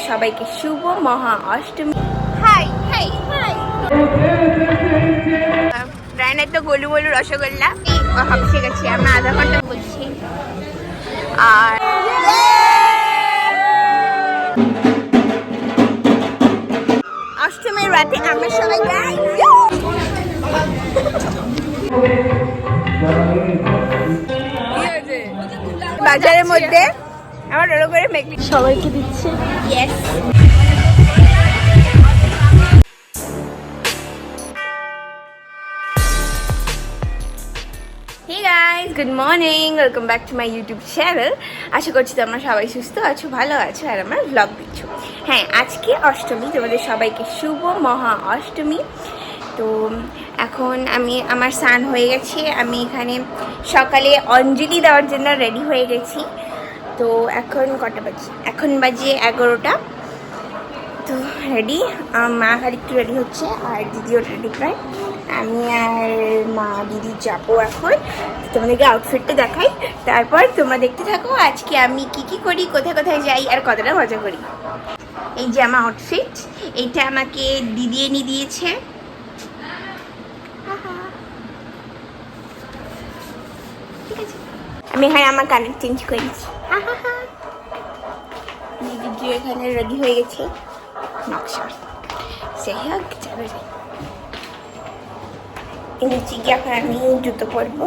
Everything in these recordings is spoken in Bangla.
সবাইকে শুভ Maha Ashtami. Hi hi hi. রায়নার তো গোলু গোলু রসগোল্লা হাফসে গেছি, আমরা আধা ঘন্টা বলছি। আর অষ্টমীর রাতে আমরা সবাই যাই বাজারের মধ্যে। আমার ওরকম করে মেঘলি সবাইকে দিচ্ছে। Yes. Hey guys, good morning. Welcome back to my YouTube channel. আশা করছি তোমরা সবাই সুস্থ আছো, ভালো আছো আর আমার ব্লগ দেখছো। হ্যাঁ, আজকে অষ্টমী, তোমাদের সবাইকে শুভ মহা অষ্টমী। তো এখন আমার স্নান হয়ে গেছে, আমি এখানে সকালে অঞ্জলি দেওয়ার জন্য রেডি হয়ে গেছি। তো এখন কটা বাজে? এখন বাজে 11টা। তো রেডি, মা খালি একটু রেডি হচ্ছে আর দিদিও রেডি প্রায়। আমি আর মা দিদি যাবো এখন। তোমাদেরকে আউটফিটটা দেখাই, তারপর তোমরা দেখতে থাকো আজকে আমি কি করি, কোথায় কোথায় যাই আর কতটা মজা করি। এই যে আমার আউটফিট, এইটা আমাকে দিদি এনে দিয়েছে। ঠিক আছে, আমি এখানে আমার কানের চেঞ্জ করেছি। দিদি এখানে রেডি হয়ে গেছে নকশা। সেই হোক, যাবে নিচে গিয়ে এখন আমি জুতো পরবো।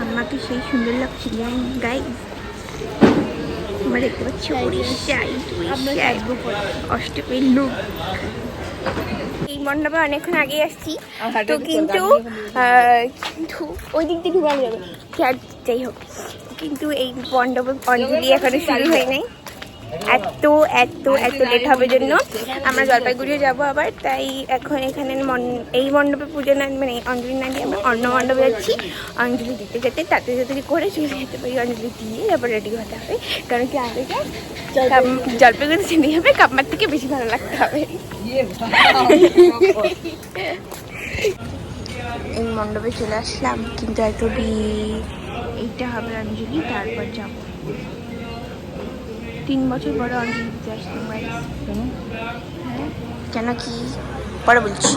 আমাকে সেই সুন্দর লাগছিল গাইস। আমরা দেখতে পাচ্ছি অষ্টমীর লুক। এই মণ্ডপে অনেকক্ষণ আগে আসছি তো, কিন্তু ওই দিক দিয়ে ঢুকানো যাবে, যাই হোক। কিন্তু এই মণ্ডপে অঞ্জলি এখনো শুরু হয় নাই। এত এত এত লেট হবে জন্য আমরা জলপাইগুড়িও যাবো আবার, তাই এখন এখানে এই মণ্ডপে পুজো না, মানে অঞ্জলি না দিয়ে আমরা অন্য মণ্ডপে যাচ্ছি। অঞ্জলি দিতে যেতে তাড়াতাড়ি করে চলে যেতে পারি, অঞ্জলি দিয়ে তারপর রেডি হতে হবে। কারণ কি আগে জলপাইগুড়ি চিনি হবে, কাপমার থেকে বেশি ভালো লাগতে হবে। এই মণ্ডপে চলে আসলাম, কিন্তু এত এইটা হবে অঞ্জলি, তারপর যাবো। 3 বছর পরে অঞ্জলি দিতে আসলাম। হ্যাঁ, কেন কি পরে বলছি।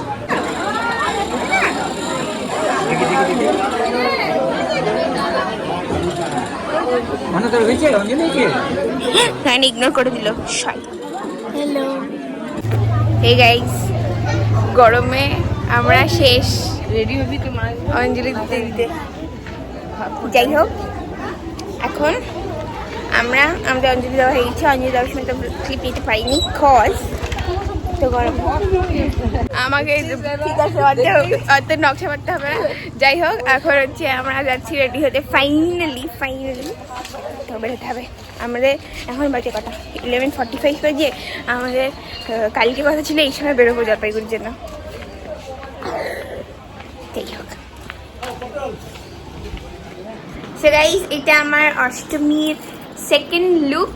ইগনোর করে দিল। হ্যালো, হে গাইস, গরমে আমরা শেষ, রেডি হবি তোমার অঞ্জলি দিতে দিতে। যাই হোক, এখন আমাদের অঞ্জলি দেওয়া হয়ে গেছে। অঞ্জলি দেওয়ার সময় তো ক্লিপ নিতে পারিনি, কজ তো গরম। আমাকে ঠিক আছে, অত নকশা করতে হবে না। যাই হোক, এখন হচ্ছে আমরা যাচ্ছি রেডি হতে। ফাইনালি তো বেরোতে হবে আমাদের। এখন বাজে কটা? 11:45 বাজে। আমাদের কালকে কথা ছিল এই সময় বেরোবো জলপাইগুড়ির জন্য। যাই হোক, সো গাইস, এটা আমার অষ্টমীর সেকেন্ড লুক।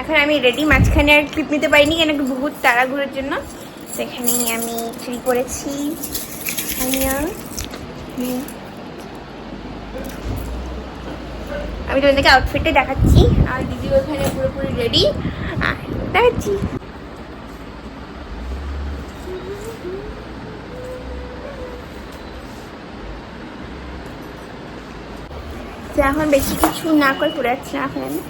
এখন আমি রেডি, মাঝখানে আর ক্লিপ নিতে পারিনি কেন কি বহুত তাড়াহুড়োর জন্য। সেখানেই আমি চুরি করেছি। আমি তোমাদেরকে আউটফিটটা দেখাচ্ছি আর দিদি ওখানে পুরোপুরি রেডি দেখাচ্ছি। তো এখন বেশি কিছু না করে পড়ে যাচ্ছি না এখন আমি।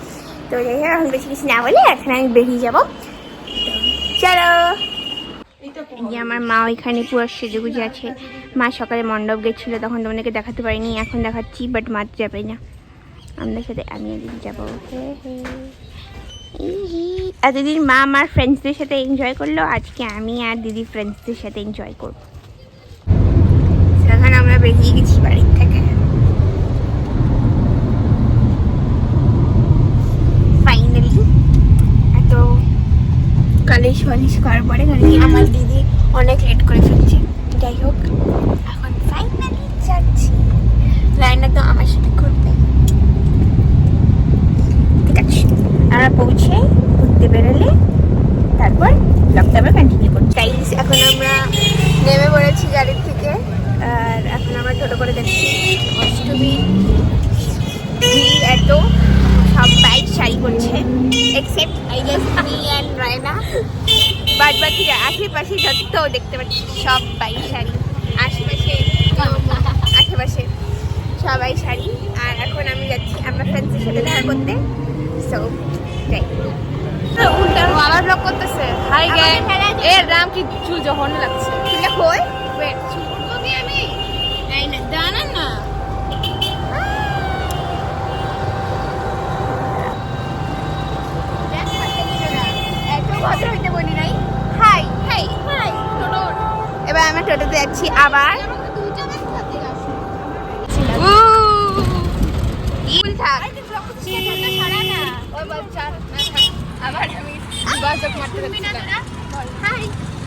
তো যাই হোক, এখন বেশি কিছু না বলে এখন আমি বেরিয়ে যাবো। চলো। এই আমার মা ওইখানে পুরো সেজেগুজে আছে। মা সকালে মণ্ডপ গেছিলো, তখন তোমাদেরকে দেখাতে পারিনি, এখন দেখাচ্ছি। বাট মা যাবে না, আমাদের সাথে আমি একদিন যাবো। এতদিন মা আমার ফ্রেন্ডসদের সাথে এনজয় করলো, আজকে আমি আর দিদি ফ্রেন্ডসদের সাথে এনজয় করবো। এখন আমরা বেরিয়ে গেছি বাড়ির থেকে। ফাইনালি এত কালিশ বালিশ করার পরে আমার দিদি অনেক লেট করে ফেলছে। যাই হোক, এখন ফাইনালি যাচ্ছি। রায়না তো আমার সাথে ঘুরবে। পৌঁছে ঘুরতে বেরোলে তারপর ব্লগটা আমরা কন্টিনিউ করছি। গাইস এখন আমরা নেমে পড়েছি গাড়ির থেকে, আর এখন আমরা টোটো করে যাচ্ছি অষ্টমীর ভিড় এত, সবাই শাড়ি পরছে except I guess me and Raina, বাদ বাকি আশেপাশে যত দেখতে পাচ্ছি সবাই শাড়ি, আশেপাশে সবাই শাড়ি। আর এখন আমি যাচ্ছি আমরা ফ্রেন্ডসের সাথে দেখা করতে, সো যাই। আমার ব্লগ করতেছে। হাই গাইস, এর নাম কি চুল যখন লাগছে কিনা কই ওয়েট চুল কি আমি নাই না জানেন না এত ভদ্র হইতে বলি নাই। হাই হাই হাই টোটো, এবার আমরা টোটোতে যাচ্ছি আবার। আবার আমি বাজক মারতে যাচ্ছিলাম।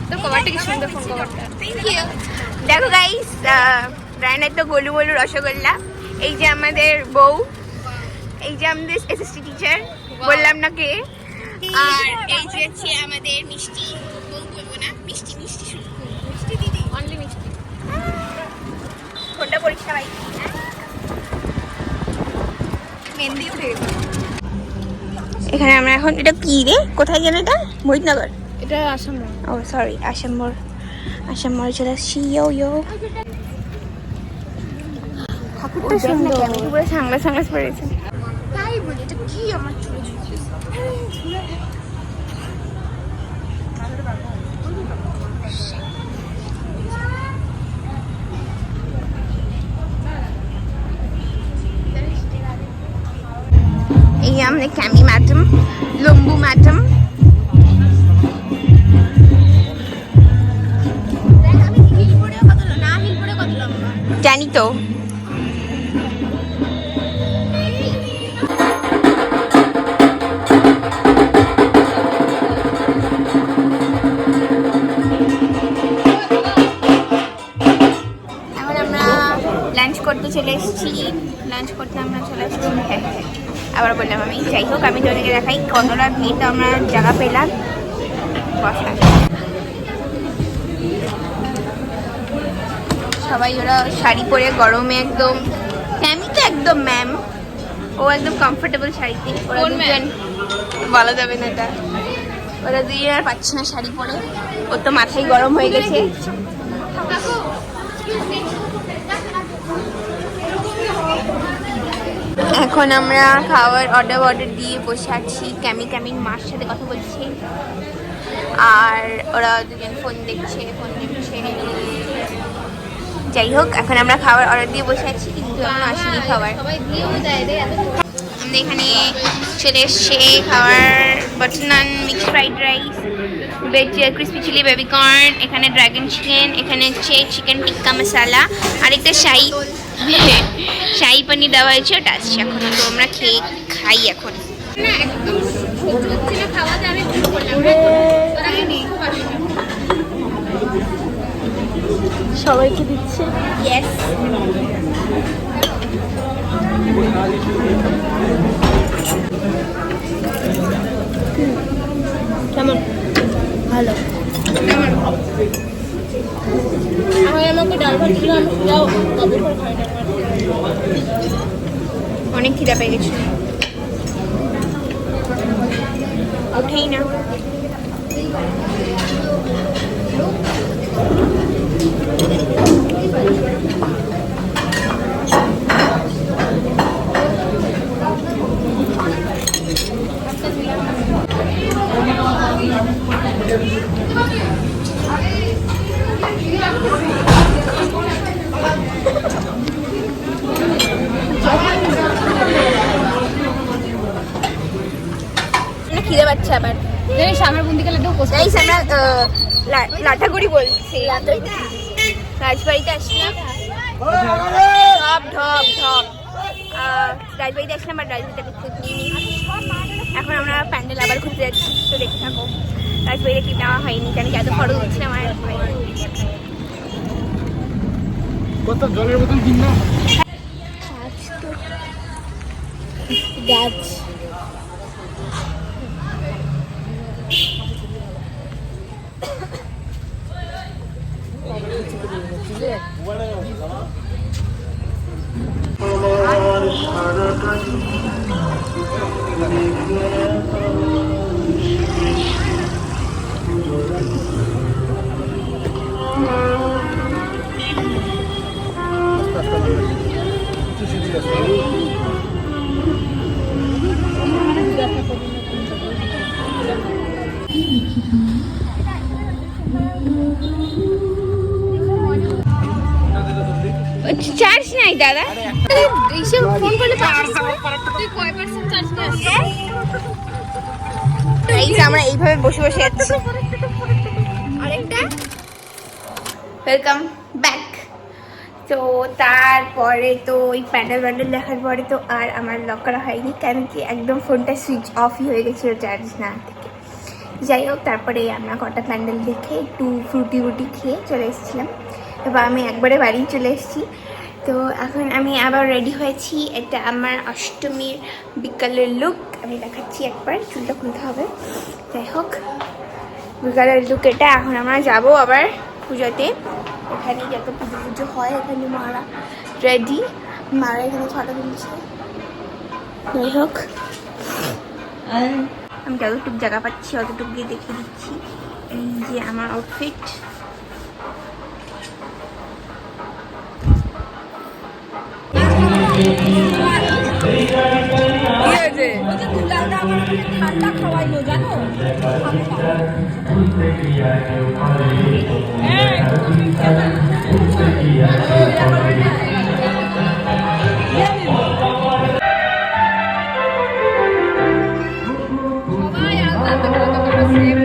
তোর কভারটা কি সুন্দর, ফোন কভারটা। দেখো গাইস, রায়নার তো গোলু গোলু রসগোল্লা, এই যে আমাদের বউ, এই যে আমাদের এসএসটি টিচার, বললাম না কে, আর এই যে হচ্ছে আমাদের মিষ্টি বউ, বলবো না মিষ্টি মিষ্টি শুধু মিষ্টি দিদি, অনলি মিষ্টি। ফোনটা পরীক্ষা ভাই, মেহেন্দি উঠে গেছে। এখানে আমরা এখন, এটা কি রে, কোথায় গেল এটা? মহিতনগর, এটা আসাম। ও সরি, আসামর, আসামর চলে আসছি। ইয়ো ঠাকুরটা সুন্দর, পুরো সাংলাস সাংলাস পড়েছে। তাই বলি এটা কি আমার চুলে ঝুলছে। এই যে আমাদের ক্যামি ম্যাডাম, লম্বু ম্যাডাম, জানি তো। এখন আমরা লাঞ্চ করতে চলে এসেছি, হ্যাঁ আবার বললাম আমি। যাই হোক, আমি তোদেরকে দেখাই কতটা ভিড়, তো আমরা জায়গা পেলাম বসার। সবাই ওরা শাড়ি পরে গরমে একদম, আমি তো একদম ম্যাম, ও একদম কমফোর্টেবল শাড়িতে। ওরা দুজন বলা যাবে না এটা, ওরা দুজন আর পাচ্ছে না শাড়ি পরে, ওর তো মাথায় গরম হয়ে গেছে। এখন আমরা খাওয়ার অর্ডার দিয়ে বসে আছি, ক্যামির মার সাথে কথা বলছি, আর ওরা দুজন ফোন দেখছে। যাই হোক, এখন আমরা খাবার অর্ডার দিয়ে বসে আছি, কিন্তু এখনো আসেনি খাবার। আমাদের এখানে চলে এসছে খাবার, butter naan, mixed fried rice, veg crispy chilli baby corn, এখানে ড্রাগন চিকেন, এখানে হচ্ছে চিকেন টিক্কা মশালা, আরেকটা শাহি পনির দেওয়া হয়েছে, ওটা আসছে এখনো। তো আমরা খাই এখন। না একদম সহ্য হচ্ছে না খাওয়াতে, আমি শুরু করলাম। সবাইকে দিচ্ছে। ইয়েস, কেমন? ভালো। আমাকে ডাল ভাত ছিল, আমি যাও কবে করে খাই না। অনেক খিদা পেয়ে গেছে, ওঠেই না। খিদে পাচ্ছে আবার। জানিস আমার বন্দিকে লাড্ডু গাইস, আমরা লাটাগুড়ি বলছি, রাজবাড়িতে আসলাম, রাজবাড়িতে আসলাম, আর রাজবাড়িতে এখন আমরা প্যান্ডেল আবার ঘুরতে যাচ্ছি, তো দেখে থাকো। রাজবাড়িতে কি নেওয়া হয়নি, জানি এত খরচ হচ্ছে আমার জলের বোতল কিন না। গাছ চার্জ নাই দাদা। এইসব ফোন করলে তুই কয় পার্সেন্ট চার্জ নিয়ে এই যে আমরা এইভাবে বসে বসে যাচ্ছি। আরেকটা ওয়েলকাম ব্যাক। তো তারপরে তো ওই প্যান্ডেল দেখার পরে তো আর আমার লক করা হয়নি, কেন কি একদম ফোনটা সুইচ অফই হয়ে গেছিলো চার্জ না থেকে। যাই হোক, তারপরে আমরা কটা প্যান্ডেল দেখে একটু ফ্রুটি খেয়ে চলে এসেছিলাম। এবার আমি একবারে বাড়ি চলে এসেছি। তো এখন আমি আবার রেডি হয়েছি। এটা আমার অষ্টমীর বিকালের লুক। আমি দেখাচ্ছি একবার, চুলটা খুলতে হবে। যাই হোক, বিকালের লুক এটা। এখন আমরা যাবো আবার পুজোতে। এখানে যত পুজো হয় এখানে মারা রেডি, মারা এখানে ফটো তুলছে। যাই হোক, আমি যতটুকু জায়গা পাচ্ছি অতটুকু দিয়ে দেখিয়ে দিচ্ছি। এই যে আমার আউটফিট। ঠান্ডা খাওয়াইলো জানো। সবাই আলাদা আলাদা সেম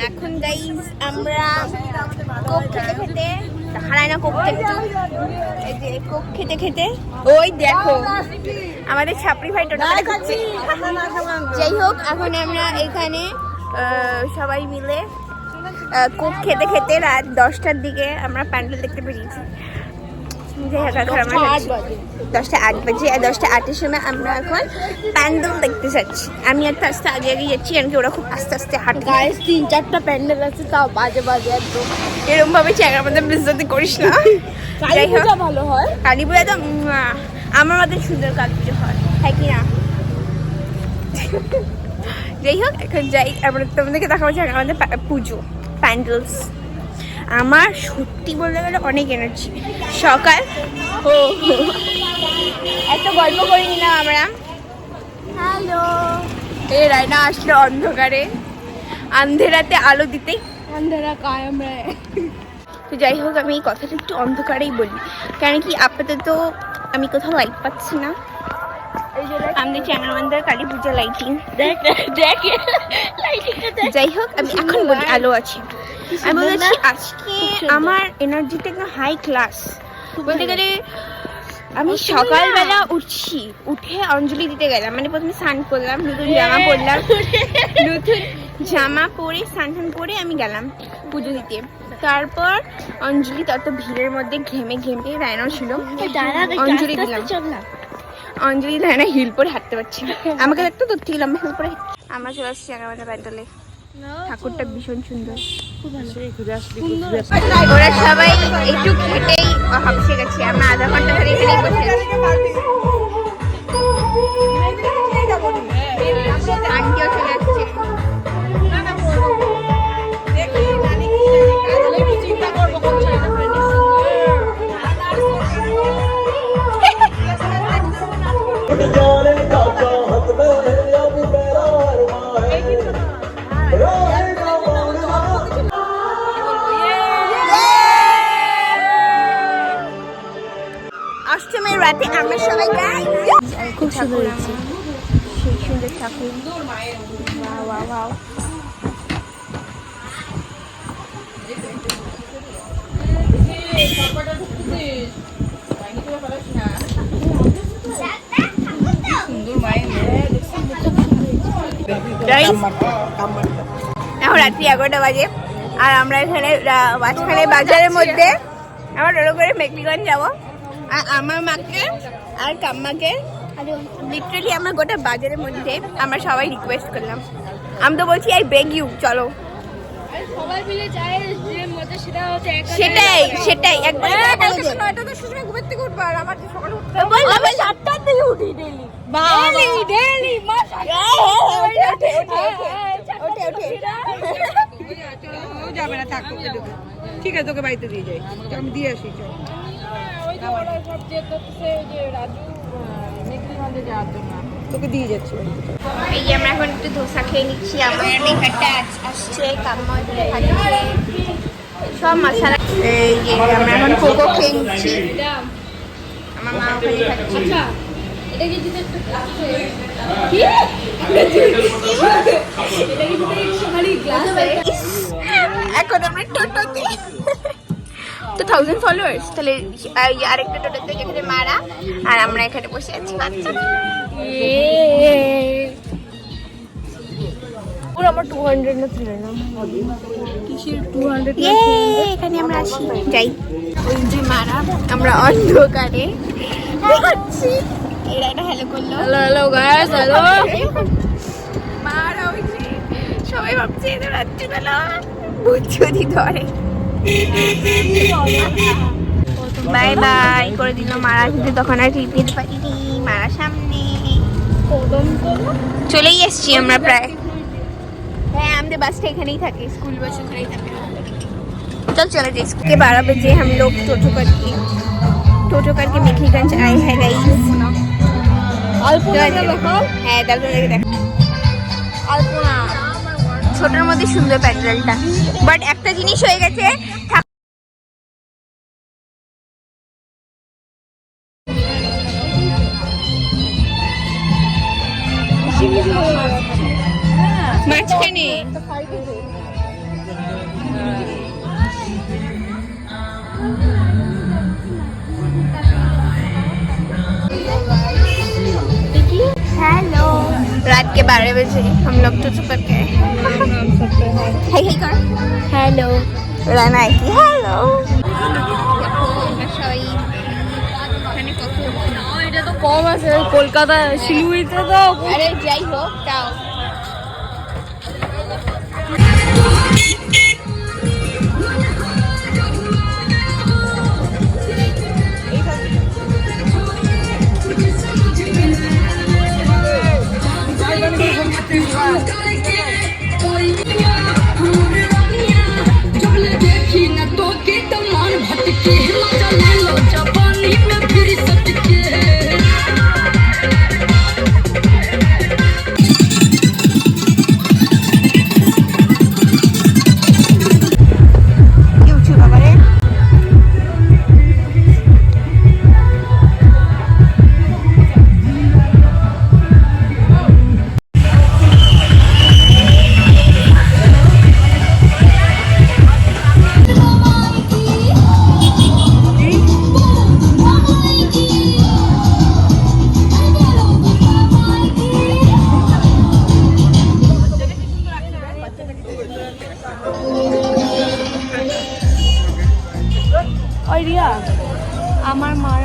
এখন গাইজ আমরা কোক খেতে খেতে, হারায় না কোকটা একটু, এই যে কোক খেতে খেতে ওই দেখো আমাদের ছাপড়ি ভাই টোটা খাচ্ছে। যাই হোক, এখন আমরা এখানে সবাই মিলে কোক খেতে খেতে রাত 10টার দিকে আমরা প্যান্ডেল দেখতে বেরিয়েছি। যাই হোক, এখন আমরা 10টা 8 বাজে, 10টা 8-এর সময় আমরা এখন প্যান্ডেল দেখতে যাচ্ছি। আমি একটা আস্তে আগে যাচ্ছি, কারণ কি ওরা খুব আস্তে আস্তে হাঁটে। গাইস 3-4টা প্যান্ডেল আছে, তাও বাজে একদম। এরকম ভাবে চ্যাংড়ার মধ্যে বিজনেস করিস না। কালী পূজা ভালো হয়, কালী পূজা তো আমার মধ্যে সুন্দর কালী পুজো হয়, হ্যাঁ কি না? যাই হোক, এখন যাই, আমরা তোমাদেরকে দেখাবো যে আমাদের পুজো প্যান্ডেলস। আমার সত্যি বলতে গেলে অনেক এনার্জি। সকাল এত গল্প করে নিলাম আমরা। হ্যালো, এই রায়না আসলো অন্ধকারে, আন্ধেরাতে আলো দিতেই আন্ধারা কায়াম রে। তো যাই হোক, আমি এই কথাটা একটু অন্ধকারেই বলি, কারণ কি আপাতত আমি কোথাও লাইট পাচ্ছি না। আমাদের চ্যাংড়াবান্ধার কালী পূজা লাইটিং দেখ। যাই হোক, আমি এখন বলি আলো আছে। আমি বলেছি আজকে আমার এনার্জিটা একদম হাই ক্লাস বলতে গেলে। আমি সকালবেলা উঠছি, উঠে অঞ্জলি দিতে গেলাম, মানে প্রথমে স্নান করলাম, নতুন জামা পরলাম, নতুন জামা পরে স্নান করে আমি গেলাম পুজো দিতে। তারপর অঞ্জলি, তত ভিড়ের মধ্যে ঘেমে রায়না ছিল, অঞ্জলি দিলাম। অঞ্জলি রায়না হিল পরে হাঁটতে পারছি না, আমাকে দেখতে দূর থেকে লম্বা হিল পরে। আমরা চলে আসছি আমাদের প্যান্ডেলে। ঠাকুরটা ভীষণ সুন্দর। ওরা সবাই একটু খেটেই হাঁপসে গেছে, আমরা আধা ঘন্টা ধরে এখানেই বসে আছি। আন্টিও চলে আসছে। সাথে আমরা সবাই গাই। খুব সুন্দর হয়েছে, সেই সুন্দর ঠাকুর। Wow wow wow. এখন রাত্রি 11টা বাজে আর আমরা এখানে মাঝখানে বাজারের মধ্যে আমরা টোটো করে মেকলিগঞ্জ যাবো। আর আমার মাকে আর কাম্মাকে লিটারালি আমরা গোটা বাজারের মধ্যে আমরা সবাই রিকোয়েস্ট করলাম। আমি তো বলছি আই বেগ ইউ চলো, সবাই মিলে যায় যে মজা সেটা হচ্ছে সেটাই সেটাই একবার ঘুমের থেকে উঠবো আর আমার সকালে উঠতে আমি 7টার দিকে উঠি ডেইলি ডেইলি যাবে না, থাক তোকে দেবো। ঠিক আছে, তোকে বাড়িতে দিয়ে যাই, আমি দিয়ে আসি। চল তোকে দিয়ে যাচ্ছি। এই যে আমরা এখন একটু ধোসা খেয়ে নিচ্ছি। আমার মেকারটা আসছে, কাম্মা ওইদিকে খাচ্ছে সব মশলা। এই যে আমরা এখন কোকো খেয়ে নিচ্ছি, আমার মা ওখানে খাচ্ছে। এটা কি যদি একটা গ্লাস এখন আমরা টোটোতে তো 1000 ফলোয়ার্স, তাহলে আরেকটা টোটোতে যেখানে মারা আর আমরা এখানে বসে আছি। বাচ্চা আমার 200 না 300 কিসের 200 এখানে আমরা আসি যাই। ওই যে মারা, আমরা অন্ধকারে যাচ্ছি। এরা একটা হ্যালো করলো, হ্যালো গাইস, হ্যালো। মারা ওই যে সবাই ভাবছে এদের রাত্রিবেলা ভূত যদি ধরে। বাই বাই করে দিল মারা, কিন্তু তখন আর ঠিক দিতে পারিনি। মারা সামনে চলেই এসছি আমরা প্রায়। হ্যাঁ, আমাদের বাসটা এখানেই থাকে, স্কুল বাস এখানেই থাকে। चल चले जाए इसके 12 बजे हम लोग टोटो करके मेखलीगंज आए हैं गाइस। হ্যাঁ দালপুরা দেখ, আলপনা ছোটর মধ্যে সুন্দর প্যান্ডেলটা। বাট একটা জিনিস হয়ে গেছে, মাঝখানে हेलो। रात के 12 बजे हम लोग टोटो करके हाय हाय कर हेलो राना की हेलो। এটা তো কম আছে কলকাতা শিলিগুড়িতে তো। अरे যাই হোক তাও আমার মার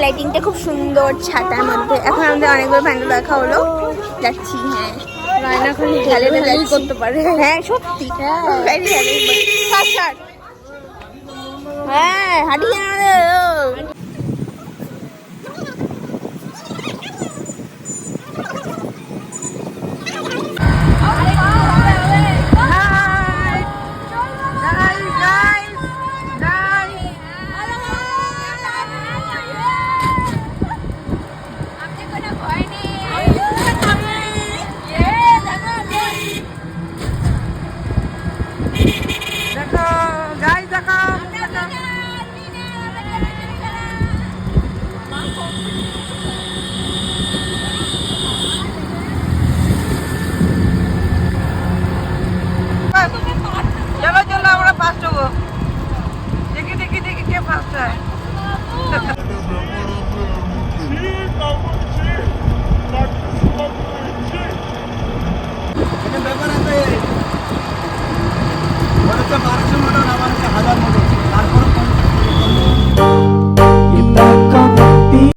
লাইটিংটা খুব সুন্দর ছাতার মধ্যে। এখন আমাদের অনেকগুলো প্যান্ডেল দেখা হলো, যাচ্ছি। হ্যাঁ রায়না খালি খেলে হেলে করতে পারে। হ্যাঁ সত্যি, হ্যাঁ হাঁটি চলো চলো আমরা ফার্স্ট হবো। দেখি দেখি দেখি কে ফার্স্ট হয়।